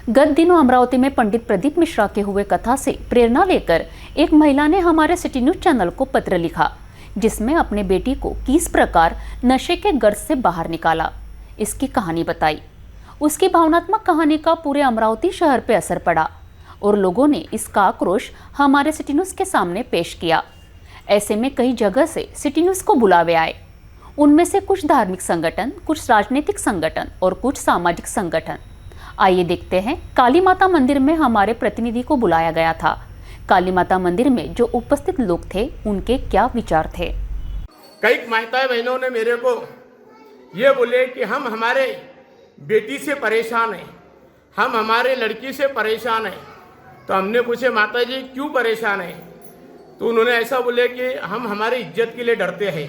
गत दिनों अमरावती में पंडित प्रदीप मिश्रा के हुए कथा से प्रेरणा लेकर एक महिला ने हमारे सिटी न्यूज चैनल को पत्र लिखा, जिसमें अपने बेटी को किस प्रकार नशे के गर्त से बाहर निकाला, इसकी कहानी बताई। उसकी भावनात्मक कहानी का पूरे अमरावती शहर पर असर पड़ा और लोगों ने इसका आक्रोश हमारे सिटी न्यूज के सामने पेश किया। ऐसे में कई जगह से सिटी न्यूज को बुलावे आए। उनमें से कुछ धार्मिक संगठन, कुछ राजनीतिक संगठन और कुछ सामाजिक संगठन। आइए देखते हैं, काली माता मंदिर में हमारे प्रतिनिधि को बुलाया गया था। काली माता मंदिर में जो उपस्थित लोग थे, उनके क्या विचार थे। कई माताएं बहनों ने मेरे को ये बोले कि हम हमारे बेटी से परेशान हैं, हम हमारे लड़की से परेशान हैं। तो हमने पूछे, माता जी क्यों परेशान हैं? तो उन्होंने ऐसा बोले कि हम हमारी इज्जत के लिए डरते हैं,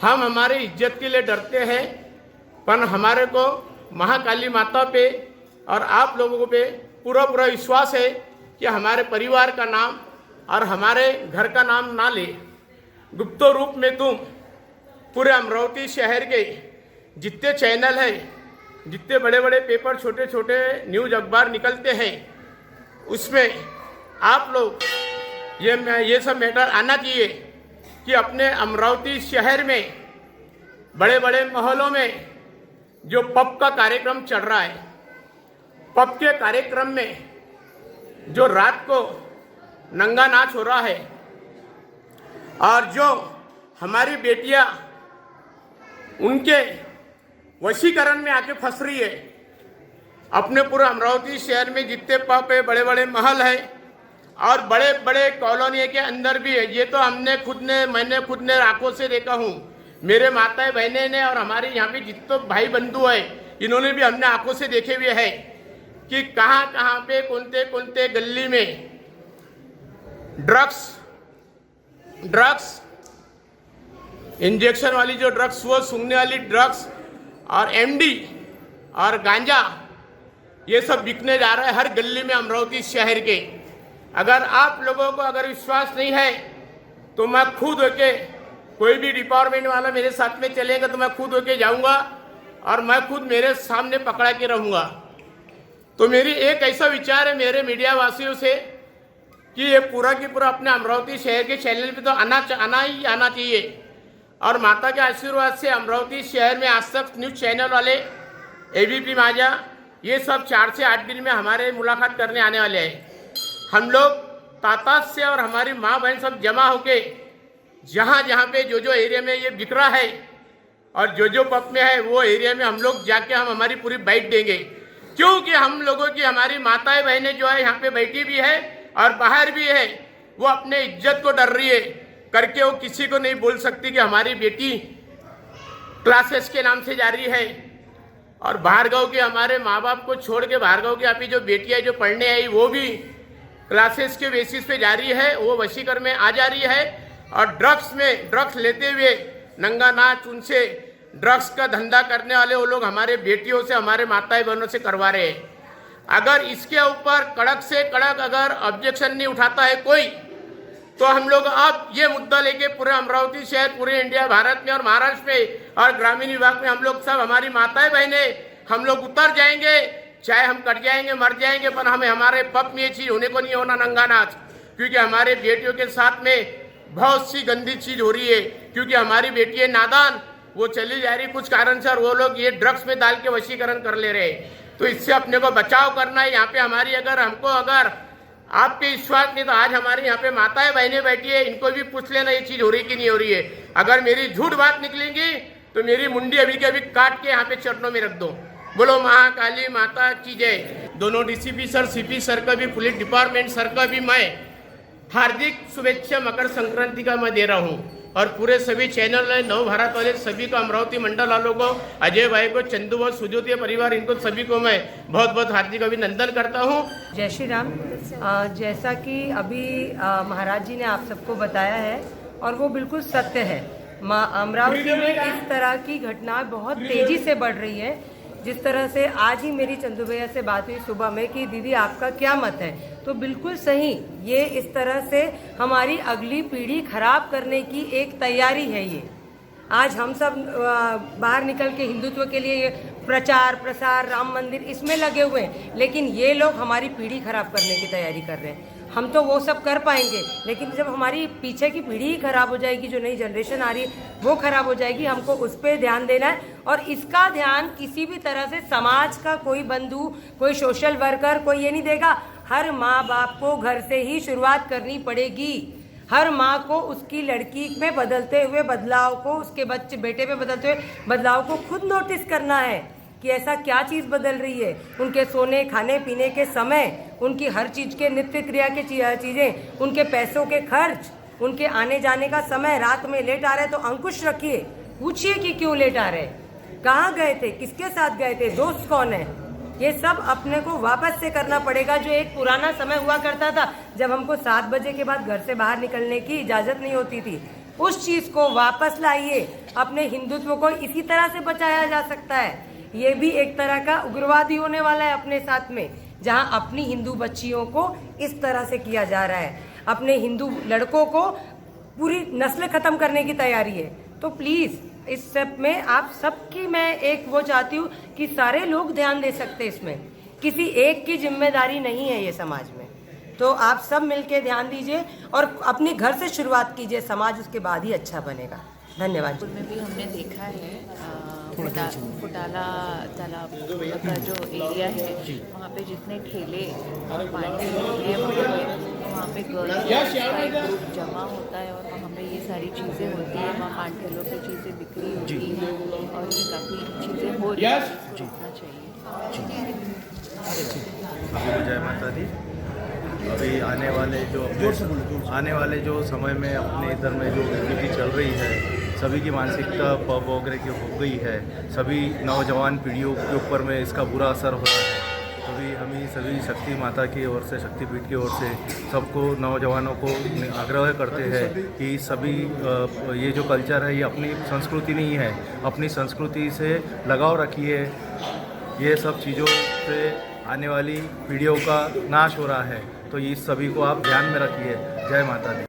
हम हमारी इज्जत के लिए डरते हैं, पर हमारे को महाकाली माता पे और आप लोगों पे पूरा विश्वास है कि हमारे परिवार का नाम और हमारे घर का नाम ना ले। गुप्त रूप में तुम पूरे अमरावती शहर के जितने चैनल है, जितने बड़े बड़े पेपर, छोटे छोटे न्यूज़ अखबार निकलते हैं, उसमें आप लोग ये सब मैटर आना चाहिए कि अपने अमरावती शहर में बड़े बड़े मोहल्लों में जो पब का कार्यक्रम चल रहा है, पब के कार्यक्रम में जो रात को नंगा नाच हो रहा है और जो हमारी बेटियां उनके वशीकरण में आके फंस रही है। अपने पूरे अमरावती शहर में जितने पब है, बड़े बड़े महल है और बड़े बड़े कॉलोनी के अंदर भी है। ये तो मैंने खुद ने आंखों से देखा हूँ। मेरे माताएं बहनें ने और हमारे यहाँ पे जितने भाई बंधु है, इन्होंने भी हमने आंखों से देखे हुए है कि कहाँ कहाँ पे कौन गली में ड्रग्स इंजेक्शन वाली जो ड्रग्स, वो सूंघने वाली ड्रग्स और एमडी और गांजा, ये सब बिकने जा रहा है हर गली में अमरावती शहर के। अगर आप लोगों को अगर विश्वास नहीं है तो मैं खुद होके, कोई भी डिपार्टमेंट वाला मेरे साथ में चलेगा तो मैं खुद होके जाऊंगा और मैं खुद मेरे सामने पकड़ा के रहूंगा। तो मेरी एक ऐसा विचार है मेरे मीडिया वासियों से कि ये पूरा की पूरा अपने अमरावती शहर के चैनल पे तो आना चाहिए। और माता के आशीर्वाद से अमरावती शहर में आज तक न्यूज़ चैनल वाले, एबीपी माझा, ये सब 4 से 8 दिन में हमारे मुलाकात करने आने वाले हैं। हम लोग ताताज से और हमारी माँ बहन सब जमा होके जहाँ पे जो एरिया में ये बिक रहा है और जो पब में है, वो एरिया में हम लोग जाके हम हमारी पूरी बाइट देंगे। क्योंकि हम लोगों की, हमारी माताएं बहनें जो है यहाँ पे बैठी भी है और बाहर भी है, वो अपने इज्जत को डर रही है करके वो किसी को नहीं बोल सकती कि हमारी बेटी क्लासेस के नाम से जा रही है। और बाहर गाँव के हमारे माँ बाप को छोड़ के बाहर गाँव की अभी जो बेटियाँ जो पढ़ने आई, वो भी क्लासेस के बेसिस पे जा रही है, वो वशीकरण में आ जा रही है। और ड्रग्स लेते हुए नंगा नाच, उनसे ड्रग्स का धंधा करने वाले वो लोग हमारे बेटियों से, हमारे माताएं बहनों से करवा रहे हैं। अगर इसके ऊपर कड़क से कड़क अगर ऑब्जेक्शन नहीं उठाता है कोई, तो हम लोग अब ये मुद्दा लेके पूरे अमरावती शहर, पूरे इंडिया, भारत में और महाराष्ट्र में और ग्रामीण विभाग में हम लोग सब, हमारी माताएं बहनें, हम लोग उतर जाएंगे। चाहे हम कट जाएंगे, मर जाएंगे, पर हमें हमारे पब में ये चीज़ होने को नहीं होना, नंगा नाच। क्योंकि हमारे बेटियों के साथ में बहुत सी गंदी चीज़ हो रही है। क्योंकि हमारी बेटी है नादान, वो चली जा रही कुछ कारण से, और वो लोग ये ड्रग्स में डाल के वशीकरण कर ले रहे हैं। तो इससे अपने को बचाव करना है। यहाँ पे हमारी अगर आपके विश्वास नहीं तो आज हमारे यहाँ पे माताएं बहनें बैठी है, इनको भी पूछ लेना ये चीज़ हो रही कि नहीं हो रही है। अगर मेरी झूठ बात निकलेंगी तो मेरी मुंडी अभी के अभी काट के यहाँ पे चरणों में रख दो। बोलो महाकाली माता की जय। दोनों डीसीपी सर, सीपी सर का भी, पुलिस डिपार्टमेंट सर का भी मैं हार्दिक शुभेच्छा मकर संक्रांति का मैं दे रहा हूँ। और पूरे सभी चैनल नव भारत वाले सभी को, अमरावती मंडल वालों को, अजय भाई को, चंदू व सुजोती परिवार, इनको सभी को मैं बहुत बहुत हार्दिक अभिनंदन करता हूँ। जय श्री राम। जैसा कि अभी महाराज जी ने आप सबको बताया है और वो बिल्कुल सत्य है, अमरावती में इस तरह की घटनाएं बहुत तेजी से बढ़ रही है। जिस तरह से आज ही मेरी चंदू भैया से बात हुई सुबह में कि दीदी आपका क्या मत है, तो बिल्कुल सही, ये इस तरह से हमारी अगली पीढ़ी खराब करने की एक तैयारी है। ये आज हम सब बाहर निकल के हिंदुत्व के लिए प्रचार प्रसार राम मंदिर इसमें लगे हुए हैं, लेकिन ये लोग हमारी पीढ़ी खराब करने की तैयारी कर रहे हैं। हम तो वो सब कर पाएंगे, लेकिन जब हमारी पीछे की पीढ़ी ही खराब हो जाएगी, जो नई जनरेशन आ रही है वो खराब हो जाएगी, हमको उस पर ध्यान देना है। और इसका ध्यान किसी भी तरह से समाज का कोई बंधु, कोई सोशल वर्कर, कोई ये नहीं देगा। हर माँ बाप को घर से ही शुरुआत करनी पड़ेगी। हर माँ को उसकी लड़की में बदलते हुए बदलाव को, उसके बच्चे बेटे में बदलते हुए बदलाव को खुद नोटिस करना है कि ऐसा क्या चीज़ बदल रही है। उनके सोने खाने पीने के समय, उनकी हर चीज़ के नित्य क्रिया के चीज़ें, उनके पैसों के खर्च, उनके आने जाने का समय, रात में लेट आ रहे तो अंकुश रखिए, पूछिए कि क्यों लेट आ रहे, कहाँ गए थे, किसके साथ गए थे, दोस्त कौन है। ये सब अपने को वापस से करना पड़ेगा। जो एक पुराना समय हुआ करता था जब हमको 7 बजे के बाद घर से बाहर निकलने की इजाज़त नहीं होती थी, उस चीज़ को वापस लाइए। अपने हिंदुत्व को इसी तरह से बचाया जा सकता है। ये भी एक तरह का उग्रवादी होने वाला है अपने साथ में, जहां अपनी हिंदू बच्चियों को इस तरह से किया जा रहा है, अपने हिंदू लड़कों को पूरी नस्ल खत्म करने की तैयारी है। तो प्लीज़ इस सब में आप सबकी मैं एक वो चाहती हूँ कि सारे लोग ध्यान दे सकते हैं इसमें, किसी एक की जिम्मेदारी नहीं है ये समाज में। तो आप सब मिलके ध्यान दीजिए और अपनी घर से शुरुआत कीजिए, समाज उसके बाद ही अच्छा बनेगा। धन्यवाद। जयपुर में भी हमने देखा है फुटाला तालाब का जो एरिया है, वहाँ पे जितने ठेले और पान के ठेले वहाँ पे गर्ल्स का एक ग्रुप जमा होता है और वहाँ पे ये सारी चीज़ें होती है। वहाँ पान ठेलों की चीज़ें बिक्री होती है और ये काफ़ी चीज़ें हो रही है, इसको रोकना चाहिए। जय माता दी। अभी आने वाले जो समय में अपने इधर में जो गतिविधि चल रही है, सभी की मानसिकता पब वगैरह की हो गई है, सभी नौजवान पीढ़ियों के ऊपर में इसका बुरा असर हो रहा है। तभी हम सभी शक्ति माता की ओर से, शक्तिपीठ की ओर से सबको, नौजवानों को आग्रह करते हैं कि सभी ये जो कल्चर है ये अपनी संस्कृति नहीं है, अपनी संस्कृति से लगाव रखिए। ये सब चीज़ों से आने वाली पीढ़ियों का नाश हो रहा है, तो इस सभी को आप ध्यान में रखिए। जय माता दी।